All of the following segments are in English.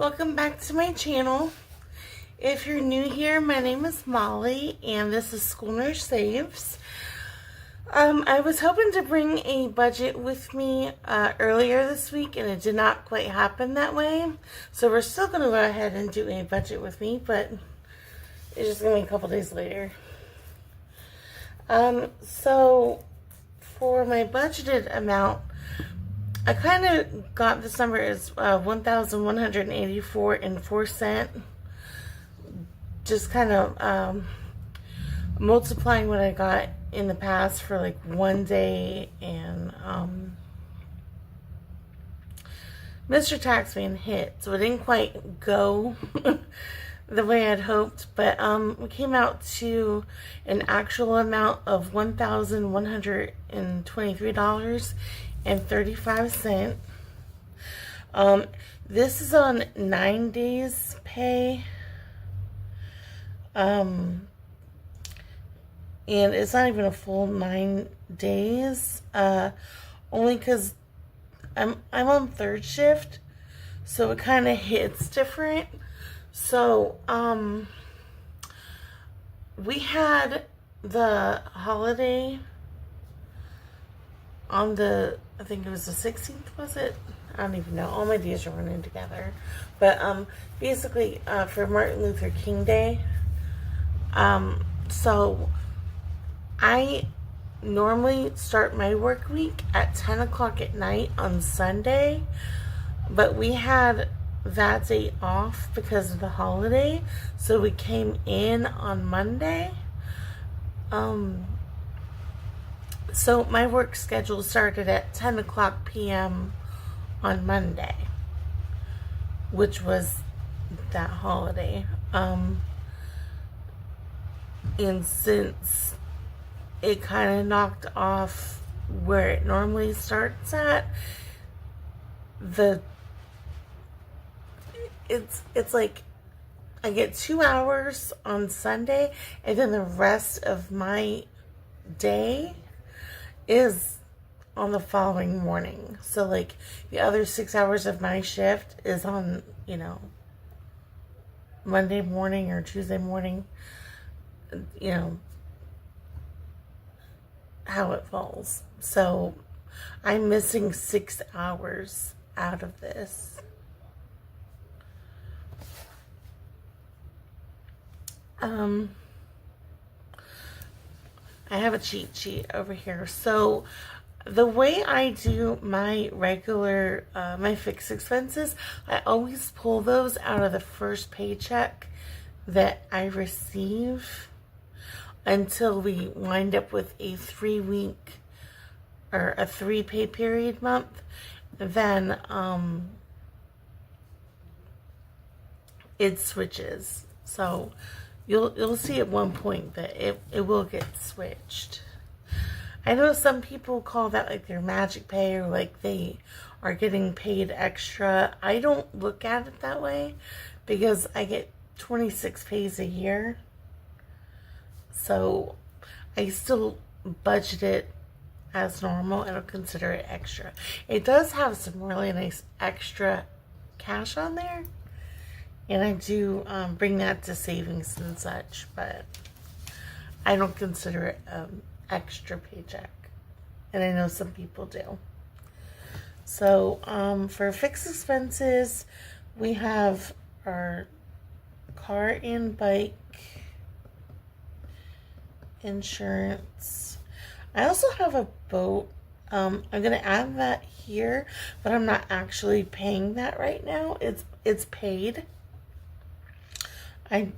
Welcome back to my channel. If you're new here, my name is Molly and this is School Nurse Saves. I was hoping to bring a budget with me earlier this week, and it did not quite happen that way. So we're still going to go ahead and do a budget with me, but it's just going to be a couple days later. So for my budgeted amount, I kind of got this number as $1,184.04. Just kind of multiplying what I got in the past for like one day, and Mr. Taxman hit, so it didn't quite go the way I'd hoped, but we came out to an actual amount of $1,123.35. This is on 9 days pay. And it's not even a full 9 days, only because I'm on third shift, so it kind of hits different. So we had the holiday on the, I think it was the 16th, was it? I don't even know. All my days are running together. But basically for Martin Luther King Day. So I normally start my work week at 10 o'clock at night on Sunday, but we had that day off because of the holiday, so we came in on Monday. So my work schedule started at 10 o'clock p.m. on Monday, which was that holiday. And since it kind of knocked off where it normally starts at, it's like I get 2 hours on Sunday, and then the rest of my day is on the following morning. So like the other 6 hours of my shift is on, you know, Monday morning or Tuesday morning, you know, how it falls. So I'm missing 6 hours out of this. I have a cheat sheet over here. So the way I do my regular, my fixed expenses, I always pull those out of the first paycheck that I receive until we wind up with a 3-week or a 3 pay period month. Then it switches. So you'll see at one point that it will get switched. I know some people call that like their magic pay, or like they are getting paid extra. I don't look at it that way because I get 26 pays a year. So I still budget it as normal. I don't consider it extra. It does have some really nice extra cash on there, and I do bring that to savings and such, but I don't consider it extra paycheck, and I know some people do. So for fixed expenses, we have our car and bike insurance. I also have a boat. I'm gonna add that here, but I'm not actually paying that right now. It's paid. I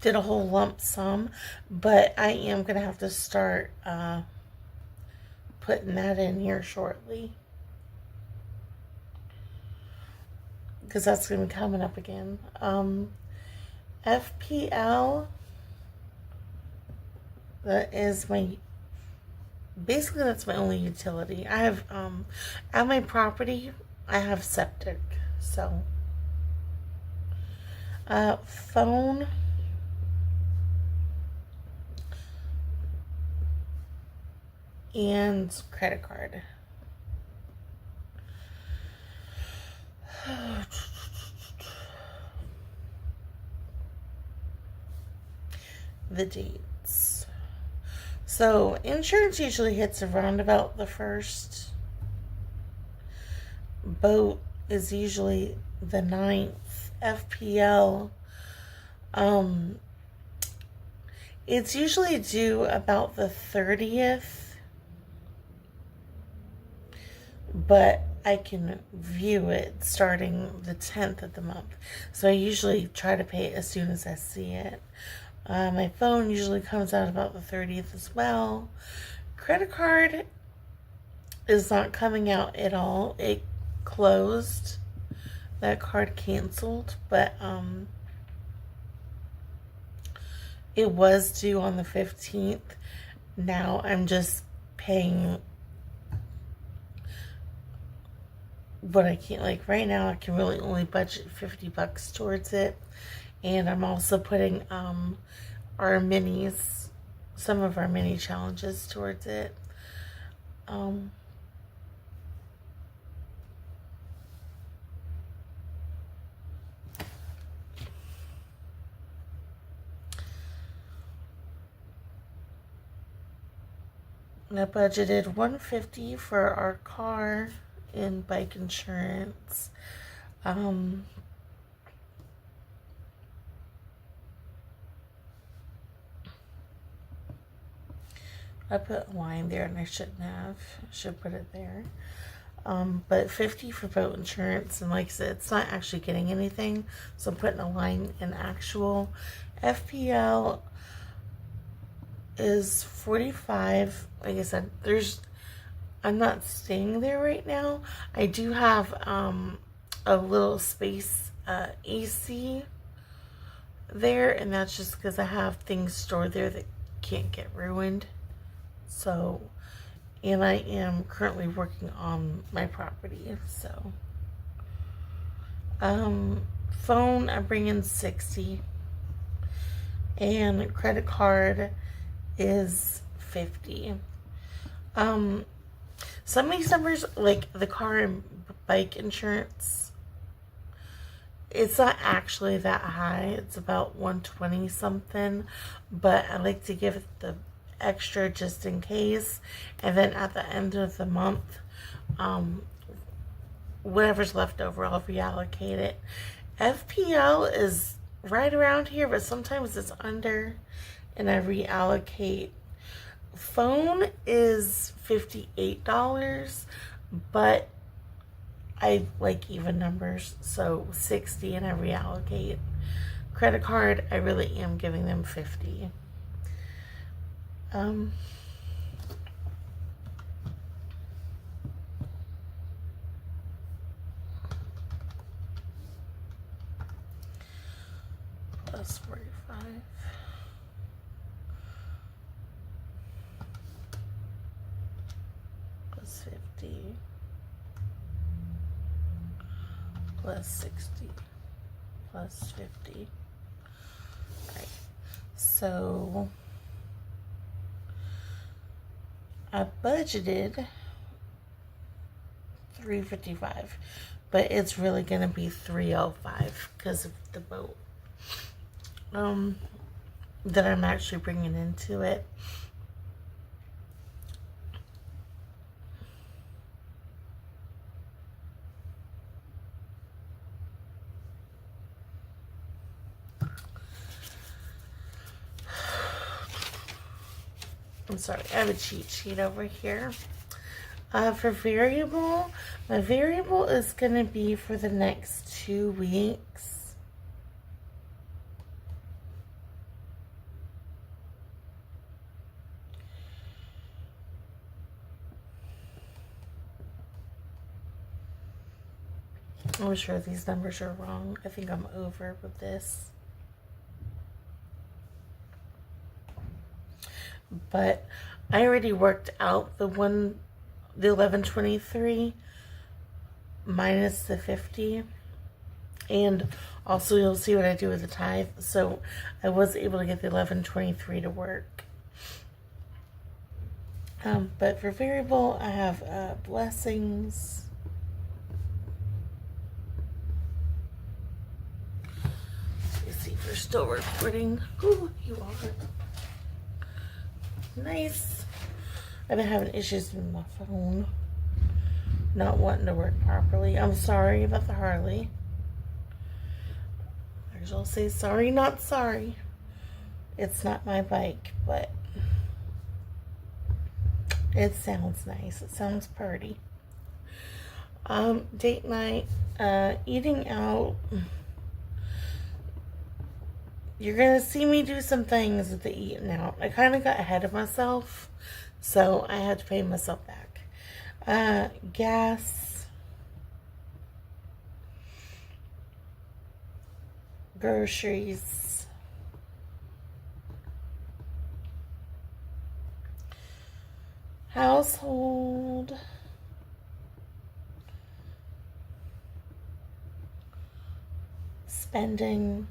did a whole lump sum, but I am gonna have to start putting that in here shortly, because that's gonna be coming up again. FPL, that is my, basically that's my only utility. I have at my property I have septic, so phone, and credit card. the dates. So insurance usually hits around about the 1st. Boat is usually the 9th. FPL, it's usually due about the 30th, but I can view it starting the 10th of the month. So I usually try to pay it as soon as I see it. My phone usually comes out about the 30th as well. Credit card is not coming out at all. It closed. That card canceled, but it was due on the 15th. Now I'm just paying what I can't. Like right now I can really only budget $50 towards it. And I'm also putting our minis, some of our mini challenges towards it. I budgeted $150 for our car and bike insurance. I put wine there and I shouldn't have. I should put it there. But $50 for boat insurance, and like I said, it's not actually getting anything, so I'm putting a line in actual. FPL is $45. Like I said, I'm not staying there right now. I do have a little space AC there, and that's just because I have things stored there that can't get ruined. So, and I am currently working on my property, so. Phone, I bring in $60. And credit card is $50. Some of these numbers, like the car and bike insurance, it's not actually that high. It's about $120 something, but I like to give it the extra just in case. And then at the end of the month, whatever's left over, I'll reallocate it. FPL is right around here, but sometimes it's under, and I reallocate. Phone is $58, but I like even numbers, so 60, and I reallocate. Credit card, I really am giving them 50. Plus 45. Plus 50. Plus 60. Plus 50. Alright. So I budgeted $355, but it's really gonna be $305 because of the boat that I'm actually bringing into it. I'm sorry, I have a cheat sheet over here. For variable, my variable is going to be for the next 2 weeks. I'm sure these numbers are wrong. I think I'm over with this. But I already worked out the 1123 minus the 50, and also you'll see what I do with the tithe. So I was able to get the 1123 to work. But for variable, I have blessings. Let's see if we're still recording. Ooh, you are. Nice. I've been having issues with my phone not wanting to work properly. I'm sorry about the Harley. Actually, I'll say sorry, not sorry. It's not my bike, but it sounds nice. It sounds pretty. Date night, eating out. You're gonna see me do some things with the eating out. I kind of got ahead of myself, so I had to pay myself back. Gas, groceries, household, spending,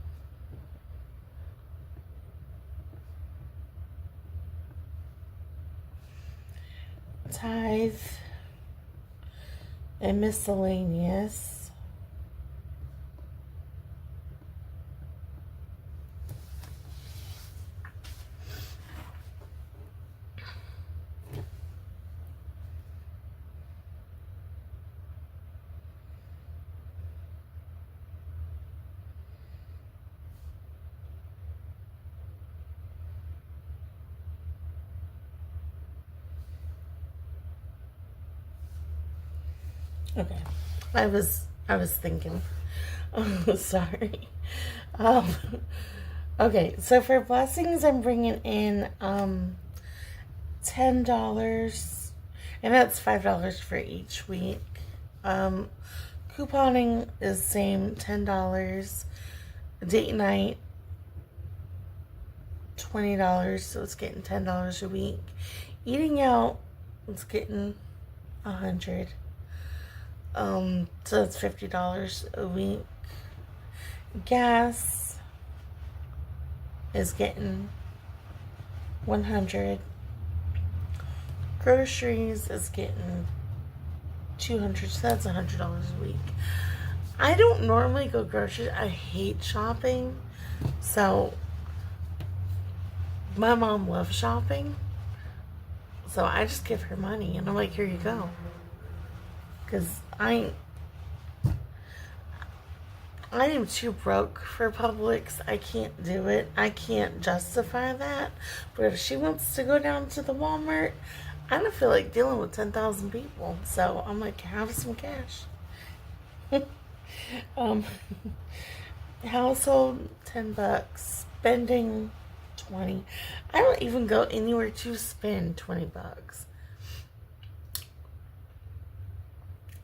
tithe, and miscellaneous. Okay, I was thinking. Oh, sorry. Um, okay, so for blessings, I'm bringing in $10, and that's $5 for each week. Couponing is same, $10. Date night, $20, so it's getting $10 a week. Eating out, it's getting $100. So it's $50 a week. Gas is getting $100. Groceries is getting $200, so that's $100 a week. I don't normally go groceries. I hate shopping. So my mom loves shopping. So I just give her money and I'm like, here you go. Because I am too broke for Publix. I can't do it. I can't justify that. But if she wants to go down to the Walmart, I don't feel like dealing with 10,000 people. So I'm like, have some cash. Household, $10. Spending, $20. I don't even go anywhere to spend $20.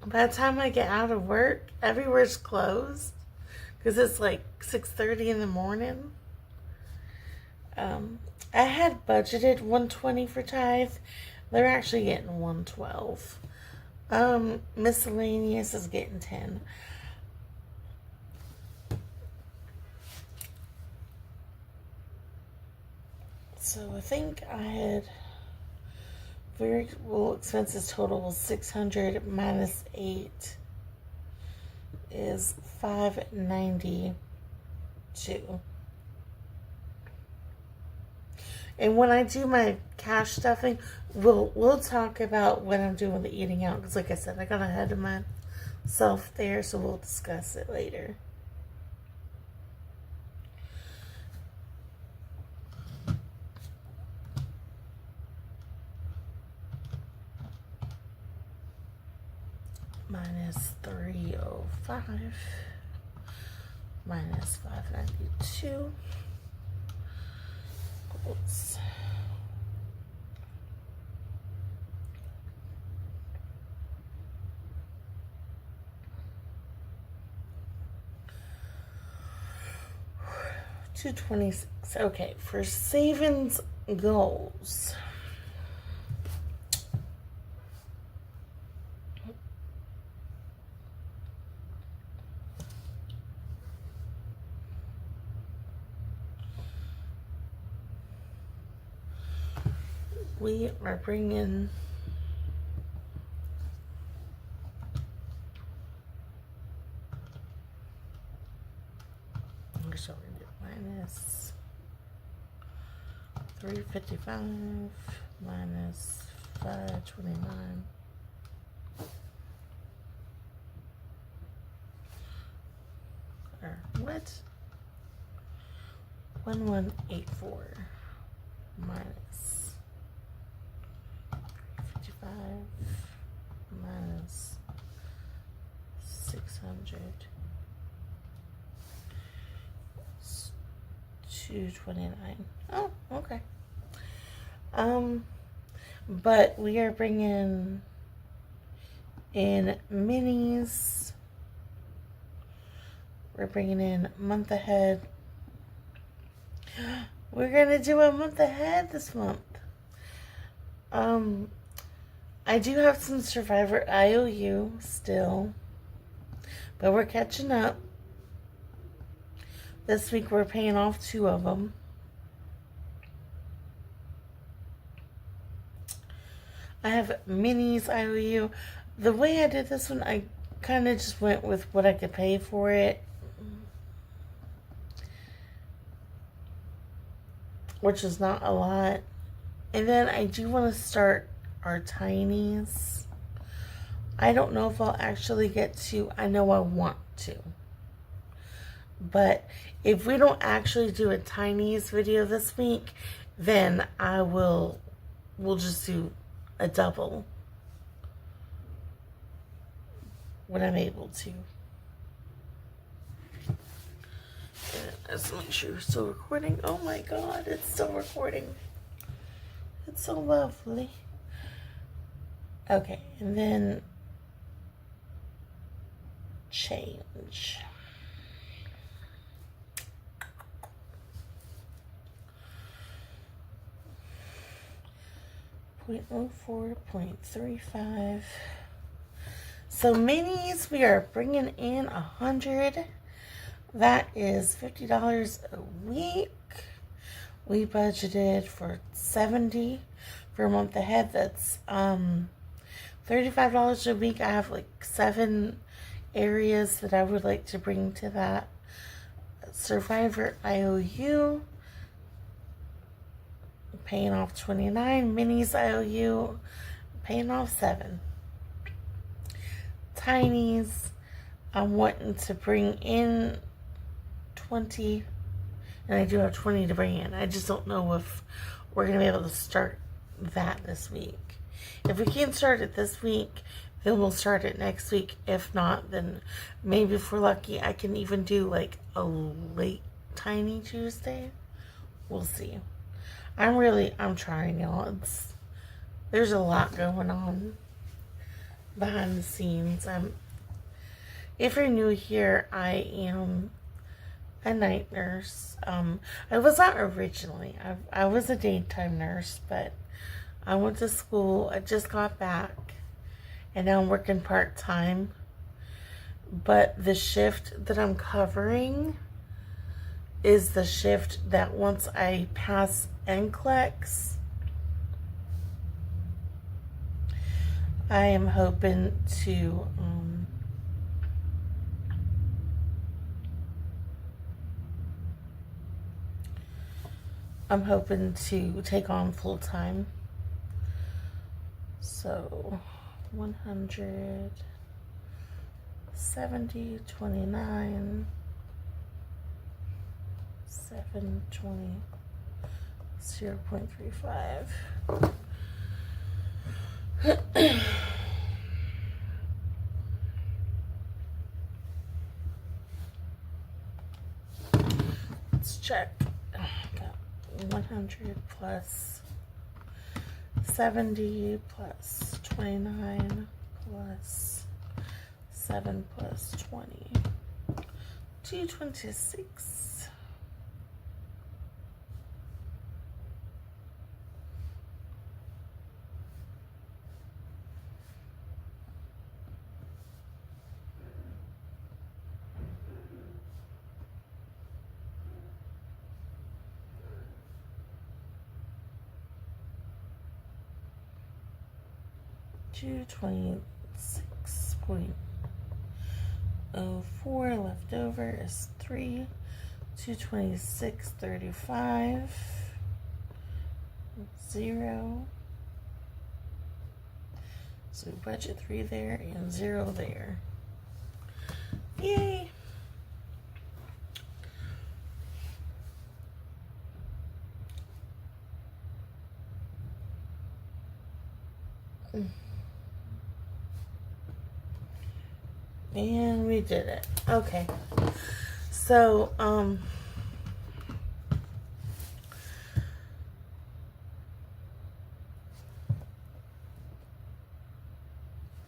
By the time I get out of work, everywhere's closed because it's like 6:30 in the morning. I had budgeted $120 for tithe. They're actually getting $112. Miscellaneous is getting $10. So I think I had variable expenses total was $600 minus $8 is $592. And when I do my cash stuffing, we'll talk about what I'm doing with the eating out. Because like I said, I got ahead of myself there, so we'll discuss it later. Minus 305 minus 592. Oops. $226. Okay, for savings goals. We are bringing so we're going to do minus $355 minus $529. Or what? 1184 minus 355 minus 600. 229. Oh, okay. But we are bringing in minis. We're bringing in month ahead. We're gonna do a month ahead this month. I do have some Survivor IOU still, but we're catching up. This week we're paying off 2 of them. I have minis IOU. The way I did this one, I kind of just went with what I could pay for it, which is not a lot. And then I do want to start our tinies. I don't know if I'll actually get to. I know I want to. But if we don't actually do a tinies video this week, then we'll just do a double when I'm able to. Let's make sure we're still recording. Oh my god, it's still recording. It's so lovely. Okay, and then change. .04, .35. So minis, we are bringing in 100. That is $50 a week. We budgeted for 70 for a month ahead. That's $35 a week. I have like 7 areas that I would like to bring to that. Survivor IOU, paying off 29. Minis IOU, paying off 7. Tinies, I'm wanting to bring in 20, and I do have 20 to bring in. I just don't know if we're going to be able to start that this week. If we can't start it this week, then we'll start it next week. If not, then maybe if we're lucky, I can even do like a late Tiny Tuesday. We'll see. I'm trying, y'all. There's a lot going on behind the scenes. If you're new here, I am a night nurse. I was not originally. I was a daytime nurse, but I went to school. I just got back, and now I'm working part-time. But the shift that I'm covering is the shift that once I pass NCLEX, I am hoping to take on full-time. So 170, 29, 720, 0.35. Let's check. Got 100 plus 70 plus 29 plus 7 plus 20. 226. $226.04 left over is 3. 226.35 0. So we budget 3 there and 0 there. Yay! And we did it. Okay. So,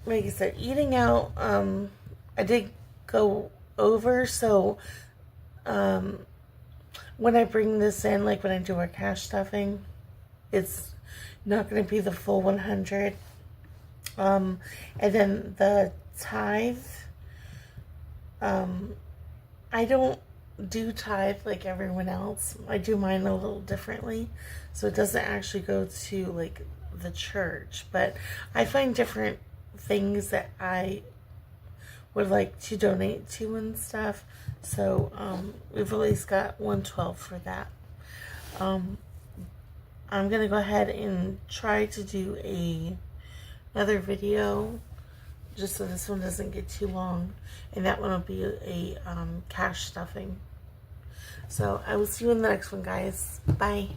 like I said, eating out, I did go over, so, when I bring this in, like when I do our cash stuffing, it's not going to be the full 100. And then the tithe, I don't do tithe like everyone else. I do mine a little differently, so it doesn't actually go to like the church, but I find different things that I would like to donate to and stuff. So we've at least got 112 for that. I'm gonna go ahead and try to do another video, just so this one doesn't get too long, and that one will be a cash stuffing. So I will see you in the next one, guys. Bye.